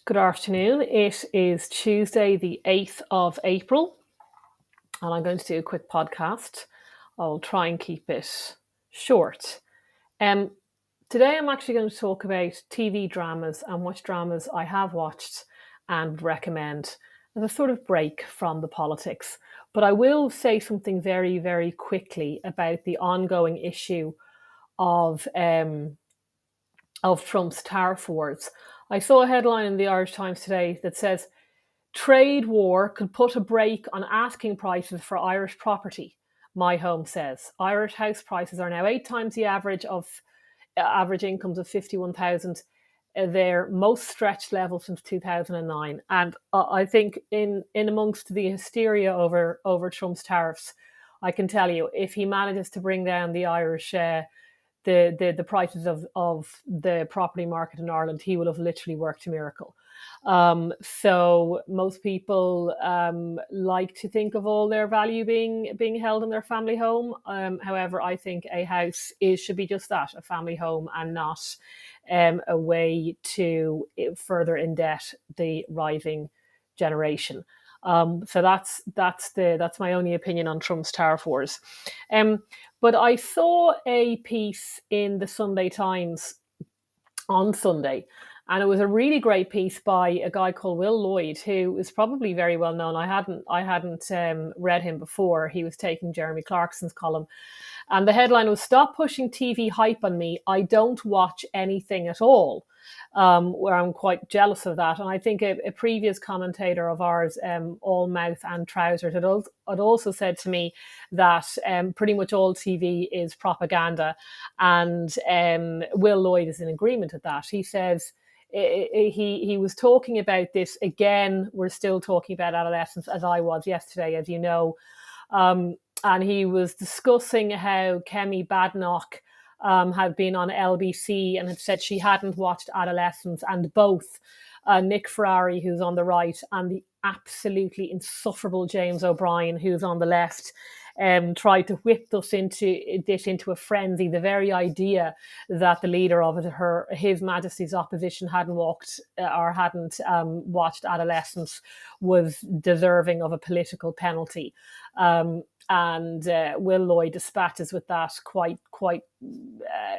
Good afternoon. It is Tuesday, the 8th of April, and I'm going to do a quick podcast. I'll try and keep it short. Um, Today, I'm actually going to talk about TV dramas and which dramas I have watched and recommend as a sort of break from the politics. But I will say something very, very quickly about the ongoing issue of um, of Trump's tariff wars. I saw a headline in the Irish Times today that says trade war could put a brake on asking prices for Irish property. My Home says Irish house prices are now 8 times the average incomes of 51,000, their most stretched level since 2009. And I think in amongst the hysteria over Trump's tariffs, I can tell you if he manages to bring down the Irish the prices of the property market in Ireland, he will have literally worked a miracle. So most people like to think of all their value being held in their family home. However, I think a house should be just that, a family home, and not a way to further indebt the rising generation. So that's my only opinion on Trump's tariff wars. Um, but I saw a piece in the Sunday Times on Sunday, and it was a really great piece by a guy called Will Lloyd, who is probably very well known. I hadn't read him before. He was taking Jeremy Clarkson's column, and the headline was "Stop pushing TV hype on me. I don't watch anything at all." Where I'm quite jealous of that. And I think a previous commentator of ours, All Mouth and Trousers, had also said to me that pretty much all TV is propaganda. And Will Lloyd is in agreement with that. He says, he was talking about this again. We're still talking about adolescence, as I was yesterday, as you know. And he was discussing how Kemi Badenoch had been on LBC and had said she hadn't watched Adolescence, and both Nick Ferrari, who's on the right, and the absolutely insufferable James O'Brien, who's on the left, tried to whip us into a frenzy. The very idea that the leader of His Majesty's opposition hadn't walked or hadn't watched Adolescence was deserving of a political penalty. And Will Lloyd dispatches with that quite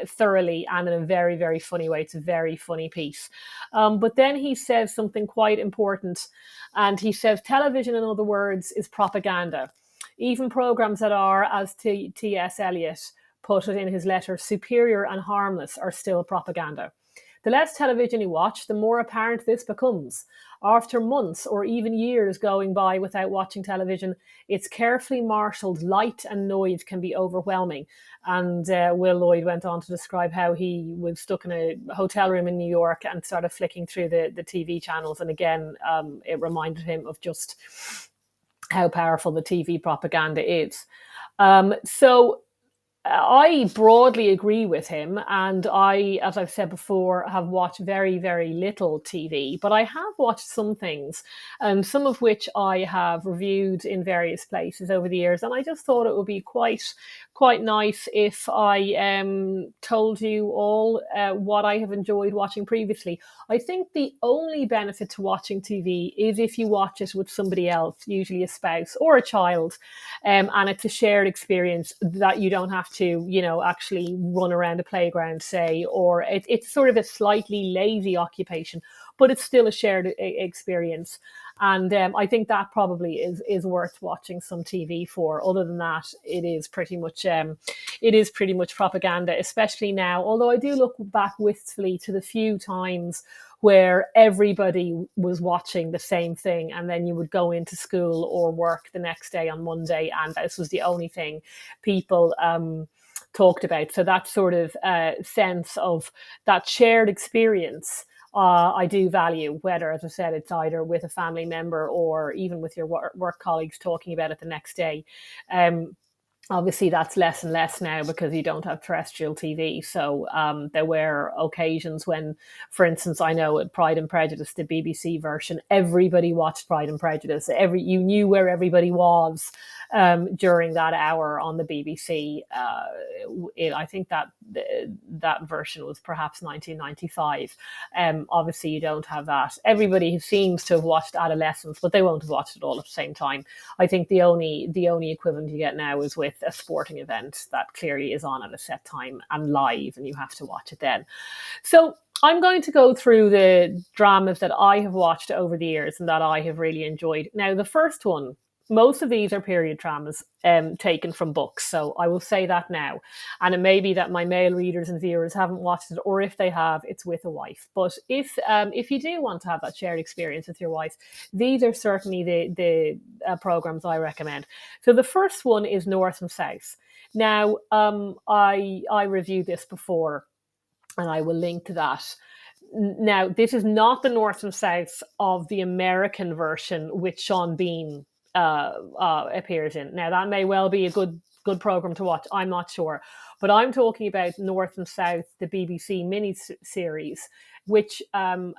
thoroughly and in a very, very funny way. It's a very funny piece. But then he says something quite important, and he says television, in other words, is propaganda. Even programs that are, as T.S. Eliot put it in his letter, superior and harmless, are still propaganda. The less television you watch, the more apparent this becomes. After months or even years going by without watching television, its carefully marshalled light and noise can be overwhelming. And Will Lloyd went on to describe how he was stuck in a hotel room in New York and started flicking through the TV channels. And again, it reminded him of just how powerful the TV propaganda is. So I broadly agree with him, and I, as I've said before, have watched very, very little TV, but I have watched some things, and some of which I have reviewed in various places over the years. And I just thought it would be quite nice if I told you all what I have enjoyed watching previously. I think the only benefit to watching TV is if you watch it with somebody else, usually a spouse or a child, and it's a shared experience that you don't have to, actually run around a playground, say, or it's sort of a slightly lazy occupation, but it's still a shared experience. And I think that probably is worth watching some TV for. Other than that, it is pretty much propaganda, especially now. Although I do look back wistfully to the few times where everybody was watching the same thing, and then you would go into school or work the next day on Monday, and this was the only thing people talked about. So that sort of sense of that shared experience, I do value, whether, as I said, it's either with a family member or even with your work colleagues talking about it the next day. Obviously, that's less and less now because you don't have terrestrial TV. So there were occasions when, for instance, I know at Pride and Prejudice, the BBC version, everybody watched Pride and Prejudice. You knew where everybody was during that hour on the BBC. I think that version was perhaps 1995. Obviously, you don't have that. Everybody seems to have watched Adolescence, but they won't have watched it all at the same time. I think the only equivalent you get now is with a sporting event that clearly is on at a set time and live, and you have to watch it then. So I'm going to go through the dramas that I have watched over the years and that I have really enjoyed. Now, the first one, most of these are period dramas taken from books. So I will say that now. And it may be that my male readers and viewers haven't watched it, or if they have, it's with a wife. But if you do want to have that shared experience with your wife, these are certainly the programs I recommend. So the first one is North and South. Now, I reviewed this before, and I will link to that. Now, this is not the North and South of the American version, which Sean Bean appears in. Now, that may well be a good program to watch. I'm not sure, but I'm talking about North and South, the BBC mini series, which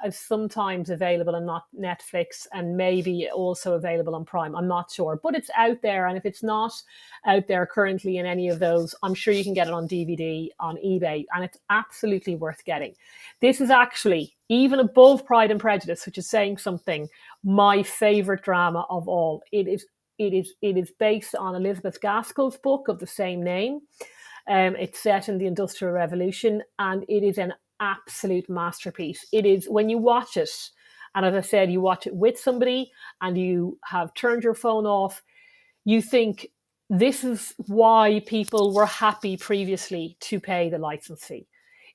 is sometimes available on Netflix and maybe also available on Prime. I'm not sure, but it's out there. And if it's not out there currently in any of those, I'm sure you can get it on DVD on eBay, and it's absolutely worth getting. This is actually, even above Pride and Prejudice, which is saying something, my favorite drama of all. It is based on Elizabeth Gaskell's book of the same name. It's set in the Industrial Revolution, and it is an absolute masterpiece. It is, when you watch it, and as I said, you watch it with somebody and you have turned your phone off, you think, this is why people were happy previously to pay the license fee.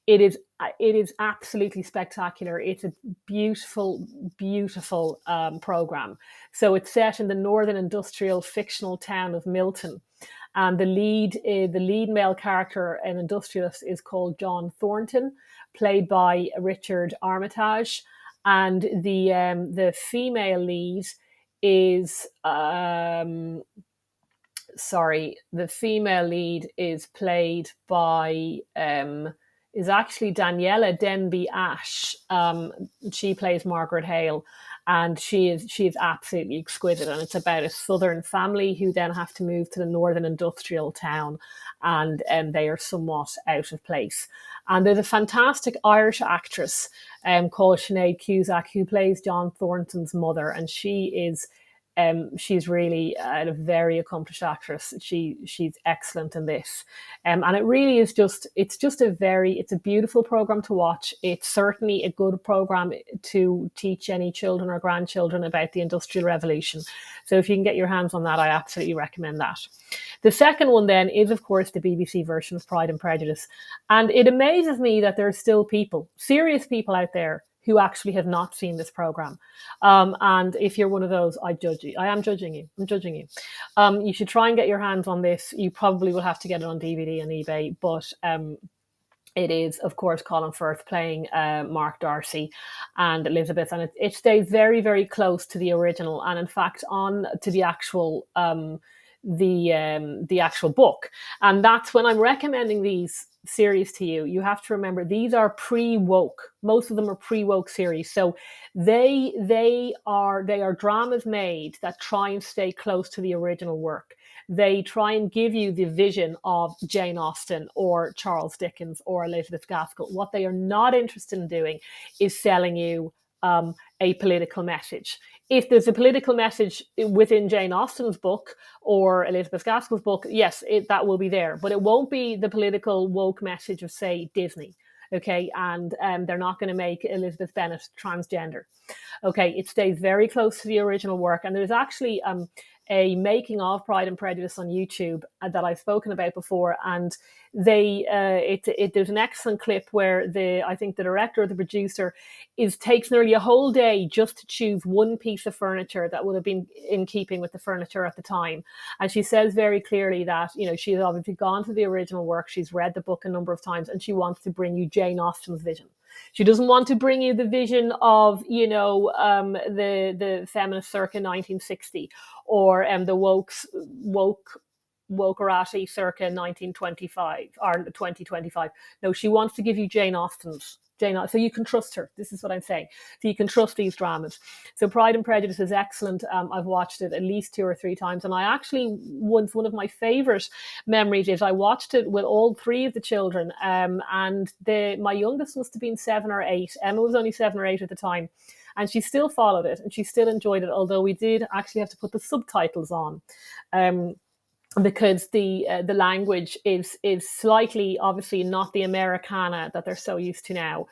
It is absolutely spectacular. It's a beautiful, beautiful program. So it's set in the northern industrial fictional town of Milton, and the lead male character, an industrialist, is called John Thornton, played by Richard Armitage, and the female lead is the female lead is played by is actually Daniela Denby Ash. She plays Margaret Hale, and she is absolutely exquisite. And it's about a southern family who then have to move to the northern industrial town, and they are somewhat out of place. And there's a fantastic Irish actress called Sinead Cusack who plays John Thornton's mother, and she's really a very accomplished actress. She's excellent in this, and it really is it's a beautiful program to watch. It's certainly a good program to teach any children or grandchildren about the Industrial Revolution. So if you can get your hands on that, I absolutely recommend that. The second one then is, of course, the BBC version of Pride and Prejudice, and it amazes me that there are still serious people out there who actually have not seen this program. And if you're one of those, I judge you. I am judging you. I'm judging you. You should try and get your hands on this. You probably will have to get it on DVD and eBay, but it is, of course, Colin Firth playing Mark Darcy and Elizabeth, and it stays very, very close to the original, and in fact, on to the actual the actual book. And that's when I'm recommending these series to you. You have to remember these are pre-woke. Most of them are pre-woke series, so they are dramas made that try and stay close to the original work. They try and give you the vision of Jane Austen or Charles Dickens or Elizabeth Gaskell. What they are not interested in doing is selling you a political message. If there's a political message within Jane Austen's book or Elizabeth Gaskell's book, yes, that will be there, but it won't be the political woke message of, say, Disney. Okay, and they're not going to make Elizabeth Bennet transgender. Okay, it stays very close to the original work, and there's actually a making of Pride and Prejudice on YouTube that I've spoken about before, and there's an excellent clip where I think the director or the producer takes nearly a whole day just to choose one piece of furniture that would have been in keeping with the furniture at the time. And she says very clearly that, she's obviously gone to the original work, she's read the book a number of times, and she wants to bring you Jane Austen's vision. She doesn't want to bring you the vision of, the feminist circa 1960 or the woke Wokarati circa 1925 or 2025. No, she wants to give you Jane Austen's. So you can trust her. This is what I'm saying. So you can trust these dramas. So Pride and Prejudice is excellent. I've watched it at least 2 or 3 times, and I actually once one of my favourite memories is I watched it with all three of the children, and my youngest must have been 7 or 8. Emma was only 7 or 8 at the time, and she still followed it and she still enjoyed it. Although we did actually have to put the subtitles on. Because the language is slightly, obviously not the Americana that they're so used to now.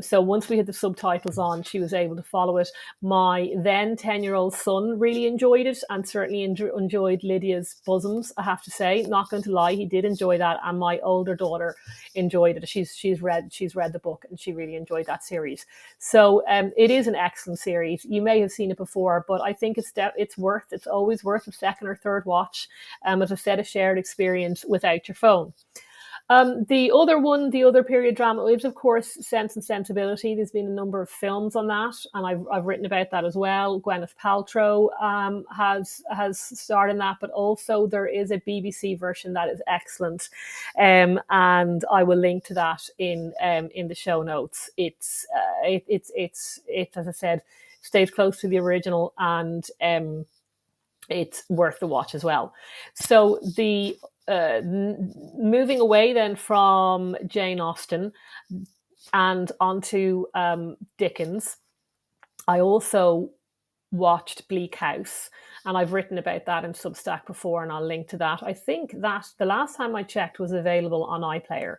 So once we had the subtitles on, she was able to follow it. My then 10-year-old son really enjoyed it, and certainly enjoyed Lydia's bosoms, I have to say. Not going to lie, he did enjoy that. And my older daughter enjoyed it. She's read the book, and she really enjoyed that series. So it is an excellent series. You may have seen it before, but I think it's always worth a second or third watch. As I said, a shared experience without your phone. The other period drama is, of course, Sense and Sensibility. There's been a number of films on that, and I've written about that as well. Gwyneth Paltrow has starred in that, but also there is a BBC version that is excellent, and I will link to that in the show notes. It's as I said, stays close to the original, and it's worth the watch as well. So moving away then from Jane Austen and onto Dickens, I also watched Bleak House, and I've written about that in Substack before, and I'll link to that. I think that the last time I checked was available on iPlayer.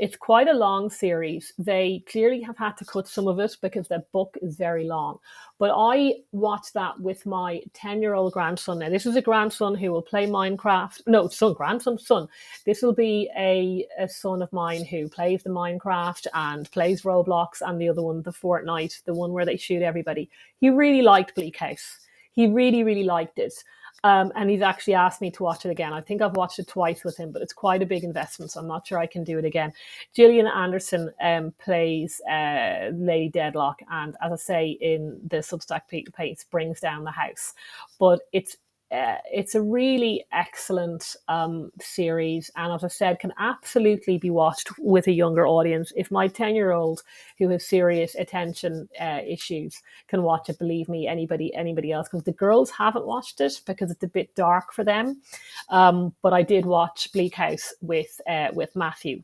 It's quite a long series. They clearly have had to cut some of it because the book is very long. But I watched that with my 10-year-old grandson. Now, this is a grandson who will play Minecraft. No, son. This will be a son of mine who plays the Minecraft and plays Roblox, and the other one, the Fortnite, the one where they shoot everybody. He really liked Bleak House. He really, really liked it. And he's actually asked me to watch it again. I think I've watched it twice with him, but it's quite a big investment, so I'm not sure I can do it again. Gillian Anderson plays Lady Dedlock, and as I say in the Substack piece, brings down the house. But it's a really excellent series, and as I said, can absolutely be watched with a younger audience. If my 10-year-old who has serious attention issues can watch it, believe me, anybody else, because the girls haven't watched it because it's a bit dark for them. But I did watch Bleak House with Matthew.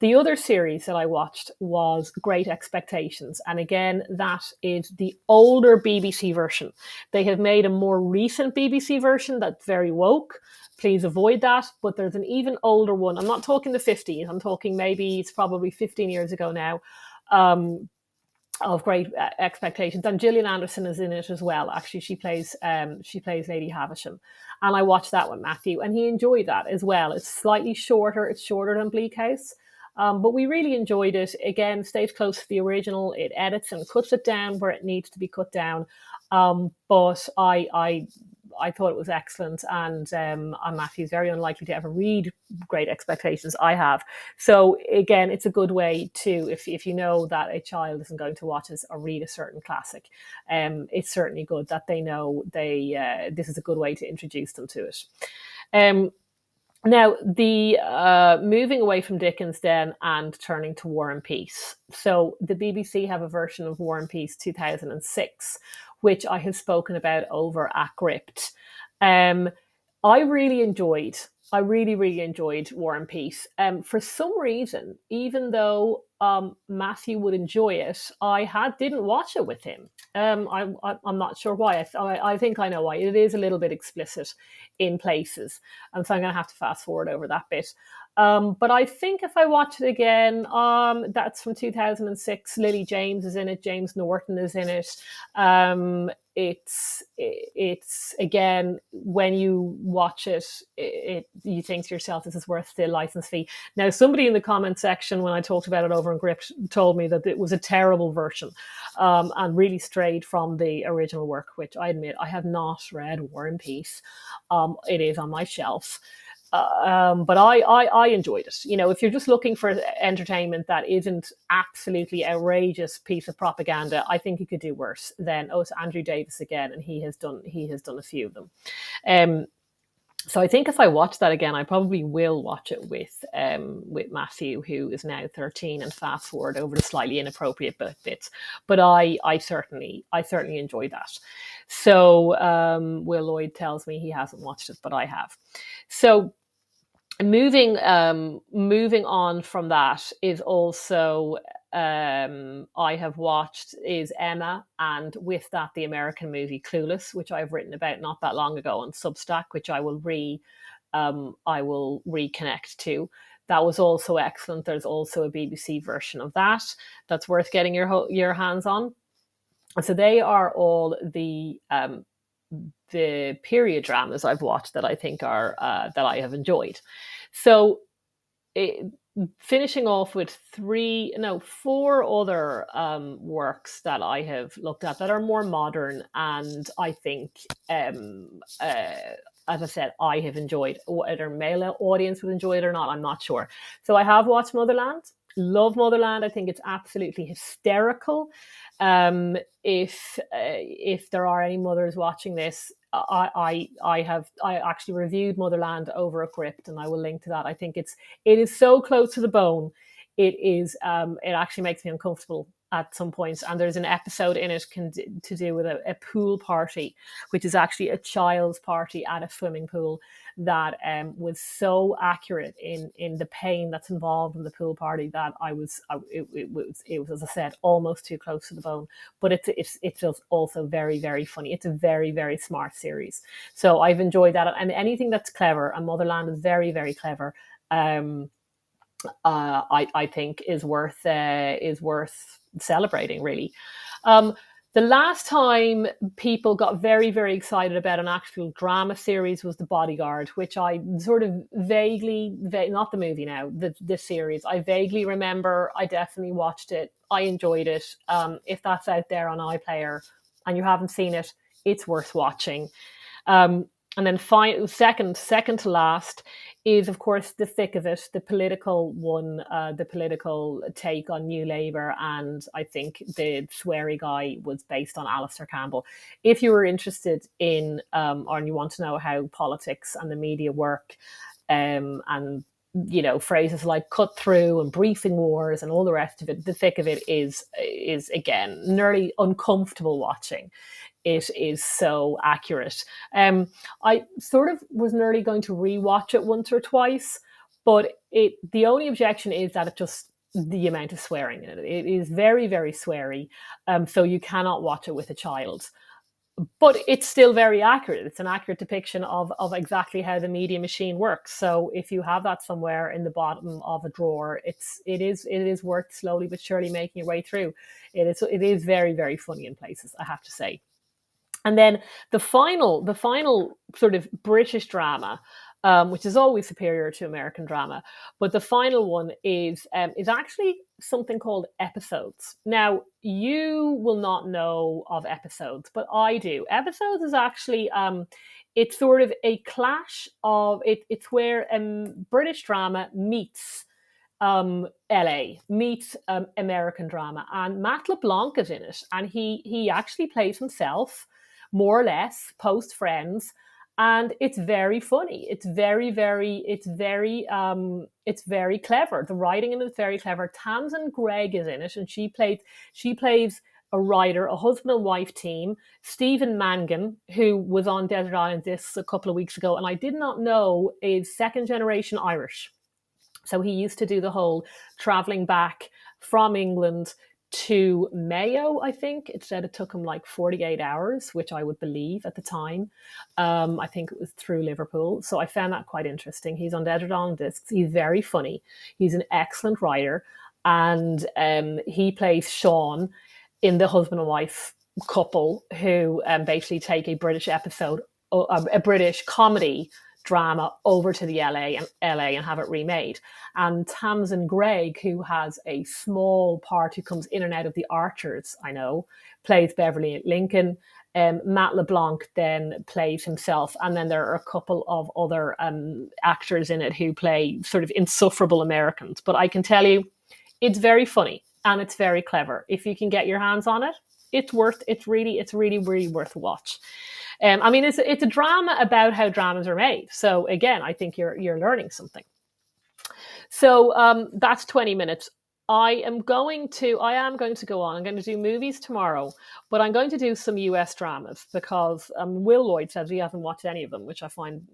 The other series that I watched was Great Expectations. And again, that is the older BBC version. They have made a more recent BBC version that's very woke. Please avoid that. But there's an even older one. I'm not talking the 50s. I'm talking maybe it's probably 15 years ago now. Of Great Expectations, and Gillian Anderson is in it as well. Actually, she plays Lady Havisham, and I watched that with Matthew, and he enjoyed that as well. It's slightly shorter. It's shorter than Bleak House. But we really enjoyed it. Again, stays close to the original. It edits and cuts it down where it needs to be cut down. But I thought it was excellent, and Matthew's very unlikely to ever read Great Expectations. I have. So again, it's a good way to, if you know that a child isn't going to watch this or read a certain classic, it's certainly good that they know this is a good way to introduce them to it. Now, the moving away from Dickens then and turning to War and Peace. So the BBC have a version of War and Peace 2006, which I have spoken about over at Gript. I really really enjoyed War and Peace. For some reason, even though Matthew would enjoy it, I didn't watch it with him. I'm not sure why. I think I know why. It is a little bit explicit in places, and so I'm going to have to fast forward over that bit. But I think if I watch it again, that's from 2006. Lily James is in it. James Norton is in it. It's again, when you watch it, you think to yourself, this is worth the license fee. Now, somebody in the comment section when I talked about it over in Gript told me that it was a terrible version, and really strayed from the original work, which I admit I have not read War and Peace. It is on my shelf. But I enjoyed it. You know, if you're just looking for entertainment that isn't absolutely outrageous piece of propaganda, I think you could do worse than it's Andrew Davis again, and he has done a few of them. So I think if I watch that again, I probably will watch it with Matthew, who is now 13, and fast forward over the slightly inappropriate bits. But I certainly enjoy that. So Will Lloyd tells me he hasn't watched it, but I have. So moving on from that is also I have watched is Emma, and with that the American movie Clueless, which I've written about not that long ago on Substack, which I will reconnect to. That was also excellent. There's also a BBC version of that that's worth getting your hands on. So they are all the period dramas I've watched that I think are that I have enjoyed. So it, finishing off with four other works that I have looked at that are more modern, and I think, as I said, I have enjoyed. Whether male audience would enjoy it or not, I'm not sure. So I have watched Motherland. Love Motherland. I think it's absolutely hysterical. If there are any mothers watching this, I actually reviewed Motherland over a crypt, and I will link to that. I think it is so close to the bone. It actually makes me uncomfortable at some points. And there's an episode in it to do with a pool party, which is actually a child's party at a swimming pool, that was so accurate in the pain that's involved in the pool party that it was, as I said, almost too close to the bone. But it's just also very, very funny. It's a very, very smart series, so I've enjoyed that. And anything that's clever, and Motherland is very, very clever. I think is worth celebrating, really. The last time people got very, very excited about an actual drama series was The Bodyguard, which I sort of not the movie now, this series, I vaguely remember. I definitely watched it. I enjoyed it. If that's out there on iPlayer and you haven't seen it, it's worth watching. And then second to last is, of course, The Thick of It, the political one, the political take on New Labour. And I think the sweary guy was based on Alistair Campbell. If you were interested in, or you want to know how politics and the media work, and phrases like cut through and briefing wars and all the rest of it, The Thick of It is again nearly uncomfortable watching. It is so accurate. I sort of was nearly going to rewatch it once or twice, but the only objection is that the amount of swearing in it. It is very, very sweary, so you cannot watch it with a child. But it's still very accurate. It's an accurate depiction of exactly how the media machine works. So if you have that somewhere in the bottom of a drawer, it is worth slowly but surely making your way through. It is very, very funny in places, I have to say. And then the final sort of British drama, which is always superior to American drama, but the final one is actually something called Episodes. Now, you will not know of Episodes, but I do. Episodes is actually it's sort of a clash of it. It's where British drama meets LA, meets American drama, and Matt LeBlanc is in it, and he actually plays himself, more or less, post Friends, and it's very funny. It's very clever. The writing in it is very clever. Tamsin Greig is in it, and she plays a writer, a husband and wife team. Stephen Mangan, who was on Desert Island Discs a couple of weeks ago, and I did not know is second generation Irish. So he used to do the whole traveling back from England to Mayo, I think. It said it took him like 48 hours, which I would believe at the time. I think it was through Liverpool. So I found that quite interesting. He's on Desert Island Discs. He's very funny. He's an excellent writer. And he plays Sean in the husband and wife couple who basically take a British episode, a British comedy drama over to the LA and have it remade. And Tamsin Greig, who has a small part, who comes in and out of The Archers, I know, plays Beverly Lincoln. Matt LeBlanc then plays himself, and then there are a couple of other actors in it who play sort of insufferable Americans. But I can tell you, it's very funny and it's very clever. If you can get your hands on it, it's really, really worth a watch. I mean, it's a drama about how dramas are made. So again, I think you're learning something. So that's 20 minutes. I am going to go on. I'm going to do movies tomorrow, but I'm going to do some US dramas because Will Lloyd says he hasn't watched any of them, which I find,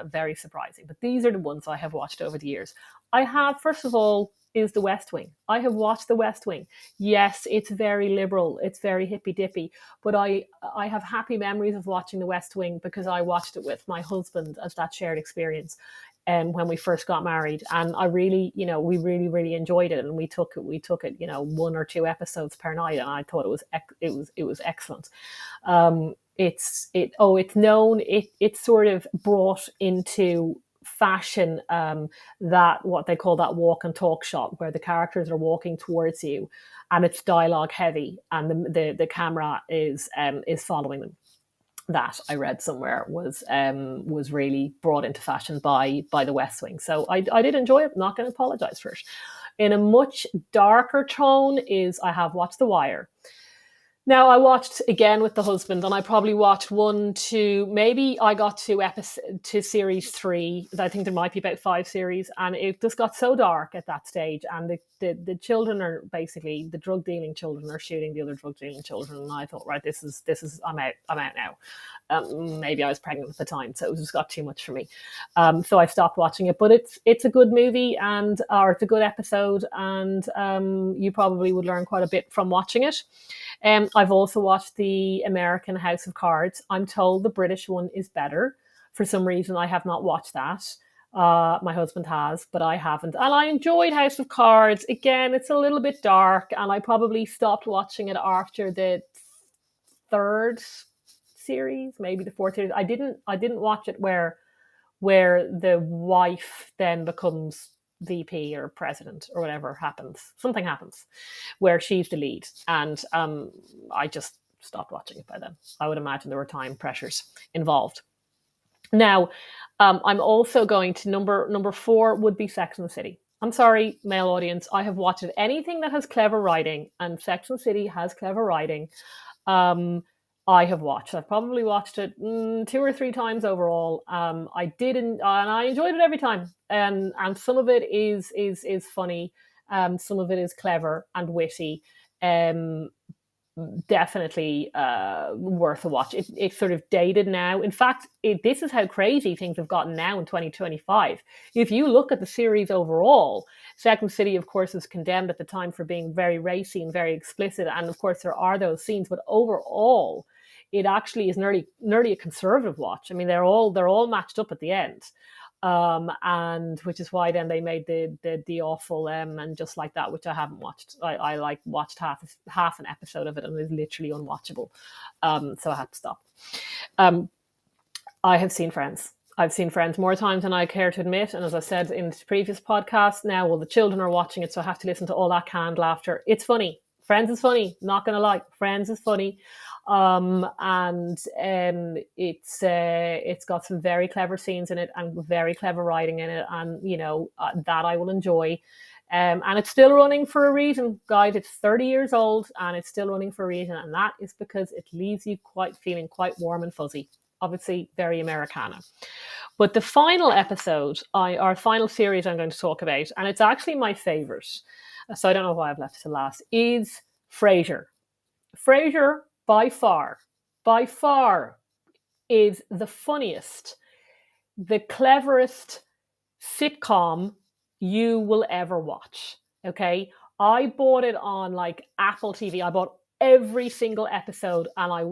very surprising. But these are the ones I have watched over the years. I have, first of all, is The West Wing. I have watched The West Wing. Yes, it's very liberal, it's very hippy dippy, but I have happy memories of watching The West Wing because I watched it with my husband as that shared experience. When we first got married, and I really, we really, really enjoyed it, and we took it, one or two episodes per night, and I thought it was excellent. It's known, it's sort of brought into fashion, that what they call that walk and talk shot, where the characters are walking towards you, and it's dialogue heavy, and the camera is following them. That I read somewhere was really brought into fashion by the West Wing. So I did enjoy it. I'm not going to apologize for it. In a much darker tone is I have watched The Wire. Now I watched again with the husband, and I probably watched one, two, maybe I got to series three. I think there might be about five series, and it just got so dark at that stage. And the children are basically, the drug dealing children are shooting the other drug dealing children, and I thought, right, this is I'm out now. Maybe I was pregnant at the time, so it just got too much for me. So I stopped watching it. But it's a good movie, or it's a good episode, and you probably would learn quite a bit from watching it. I've also watched the American House of Cards. I'm told the British one is better. For some reason, I have not watched that. My husband has, but I haven't. And I enjoyed House of Cards. Again, it's a little bit dark, and I probably stopped watching it after the third series, maybe the fourth series. I didn't watch it where the wife then becomes VP or president or whatever happens. Something happens where she's the lead, and I just stopped watching it by then. I would imagine there were time pressures involved. Now, I'm also going to number four would be Sex and the City. I'm sorry, male audience. I have watched anything that has clever writing, and Sex and the City has clever writing. I have watched. I've probably watched it two or three times overall. I didn't, and I enjoyed it every time. And some of it is funny. Some of it is clever and witty. Um, Definitely worth a watch. It's sort of dated now. In fact, this is how crazy things have gotten now in 2025. If you look at the series overall, Second City, of course, was condemned at the time for being very racy and very explicit, and of course there are those scenes. But overall, it actually is nearly a conservative watch. I mean, they're all matched up at the end. And which is why then they made the awful and Just Like That, which I haven't watched. I like watched half an episode of it, and it was literally unwatchable. So I had to stop. I have seen Friends. I've seen Friends more times than I care to admit, and as I said in the previous podcast, now the children are watching it, so I have to listen to all that canned laughter. It's funny. Friends is funny. Not gonna lie, Friends is funny. And it's got some very clever scenes in it and very clever writing in it, and that I will enjoy. And it's still running for a reason, guys. It's 30 years old and it's still running for a reason, and that is because it leaves you feeling quite warm and fuzzy. Obviously, very Americana. But the final episode, our final series I'm going to talk about, and it's actually my favorite, so I don't know why I've left it to last, is Frasier. Frasier, by far, is the funniest, the cleverest sitcom you will ever watch. Okay, I bought it on like Apple TV. I bought every single episode, and I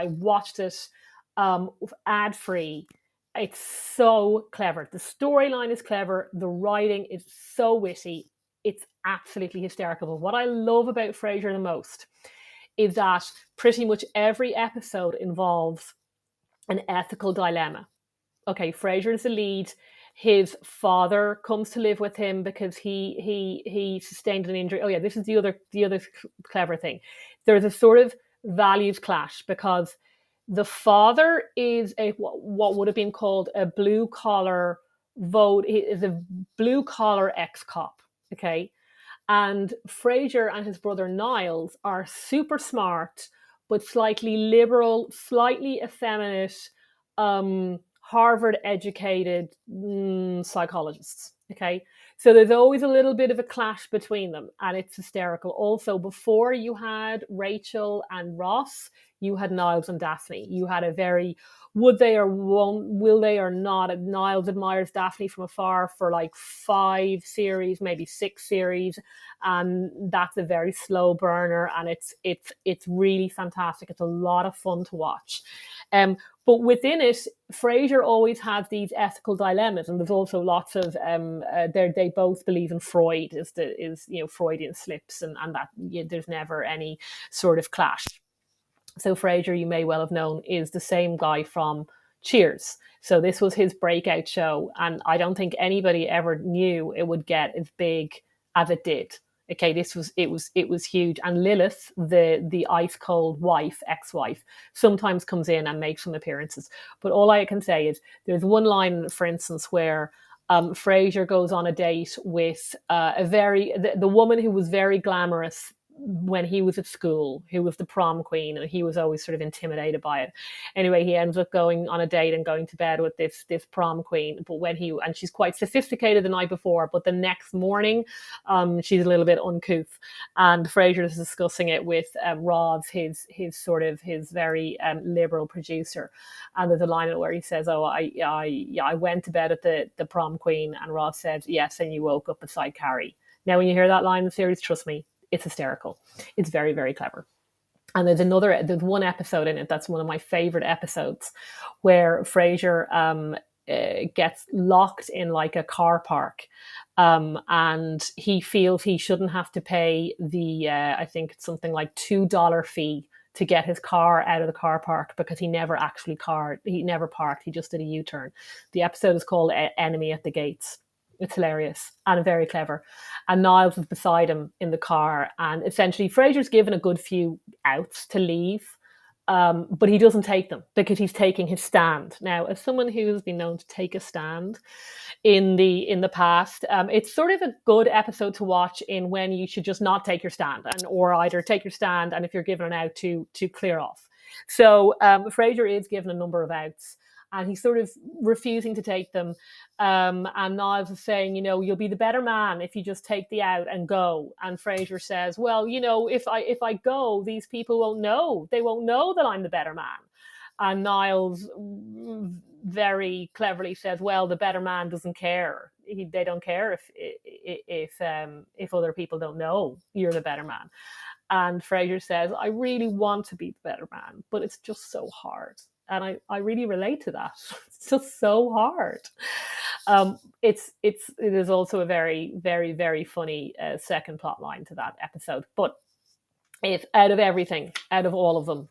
watched it ad free. It's so clever. The storyline is clever. The writing is so witty. It's absolutely hysterical. But what I love about Frasier the most is that pretty much every episode involves an ethical dilemma. Okay, Frasier is the lead. His father comes to live with him because he sustained an injury. Oh yeah, this is the other clever thing. There's a sort of values clash because the father is what would have been called a blue collar vote. He is a blue collar ex cop. Okay, and Frasier and his brother Niles are super smart, but slightly liberal, slightly effeminate, Harvard educated psychologists. Okay. So there's always a little bit of a clash between them, and it's hysterical. Also, before you had Rachel and Ross, you had Niles and Daphne. You had a very would they or won't, will they or not. Niles admires Daphne from afar for like 5 series, maybe 6 series, and that's a very slow burner, and it's really fantastic. It's a lot of fun to watch. But within it, Frasier always has these ethical dilemmas, and there's also lots of they both believe in Freud is Freudian slips, and that there's never any sort of clash. So Frasier, you may well have known, is the same guy from Cheers. So this was his breakout show, and I don't think anybody ever knew it would get as big as it did. Okay, it was huge. And Lilith, the ice cold wife, ex-wife, sometimes comes in and makes some appearances. But all I can say is there's one line, for instance, where Frasier goes on a date with the woman who was very glamorous when he was at school, who was the prom queen, and he was always sort of intimidated by it. Anyway, he ends up going on a date and going to bed with this prom queen. But and she's quite sophisticated the night before, but the next morning, she's a little bit uncouth. And Frasier is discussing it with Roz, his very liberal producer. And there's a line where he says, "Oh, I went to bed at the prom queen," and Roz says, "Yes, and you woke up beside Carrie." Now, when you hear that line in the series, trust me, it's hysterical. It's very, very clever. And there's one episode in it that's one of my favorite episodes, where Frasier gets locked in like a car park, and he feels he shouldn't have to pay the I think it's something like $2 fee to get his car out of the car park, because he never parked. He just did a U-turn. The episode is called Enemy at the Gates. It's hilarious and very clever. And Niles is beside him in the car, and essentially Frasier's given a good few outs to leave, but he doesn't take them because he's taking his stand. Now, as someone who has been known to take a stand in the past, it's sort of a good episode to watch in when you should just not take your stand, or either take your stand, and if you're given an out, to clear off. So Frasier is given a number of outs, and he's sort of refusing to take them. And Niles is saying, you'll be the better man if you just take the out and go. And Frasier says, well, if I go, these people won't know. They won't know that I'm the better man. And Niles very cleverly says, well, the better man doesn't care. They don't care if other people don't know you're the better man. And Frasier says, I really want to be the better man, but it's just so hard. And I really relate to that. It's just so hard. It is also a very, very, very funny second plot line to that episode. But if out of all of them,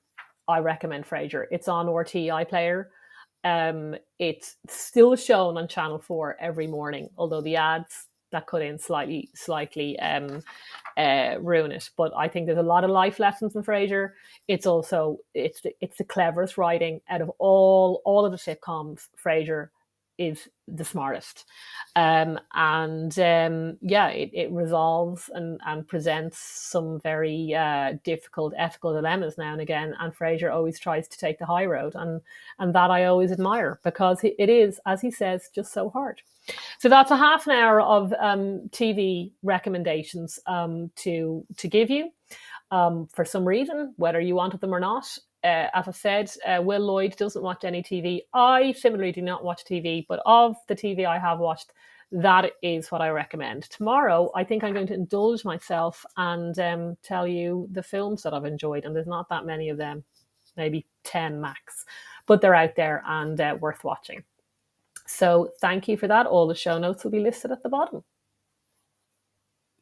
I recommend Frasier. It's on RTÉ iPlayer. It's still shown on Channel 4 every morning, although the ads that cut in slightly ruin it. But I think there's a lot of life lessons in Frasier. It's the cleverest writing out of all of the sitcoms. Frasier is the smartest, it resolves and presents some very difficult ethical dilemmas now and again, and Frasier always tries to take the high road, and that I always admire, because it is, as he says, just so hard. So that's a half an hour of TV recommendations to give you. For some reason, whether you wanted them or not. As I said, Will Lloyd doesn't watch any TV. I similarly do not watch TV, but of the TV I have watched, that is what I recommend. Tomorrow, I think I'm going to indulge myself and tell you the films that I've enjoyed, and there's not that many of them, maybe 10 max, but they're out there and worth watching. So thank you for that. All the show notes will be listed at the bottom.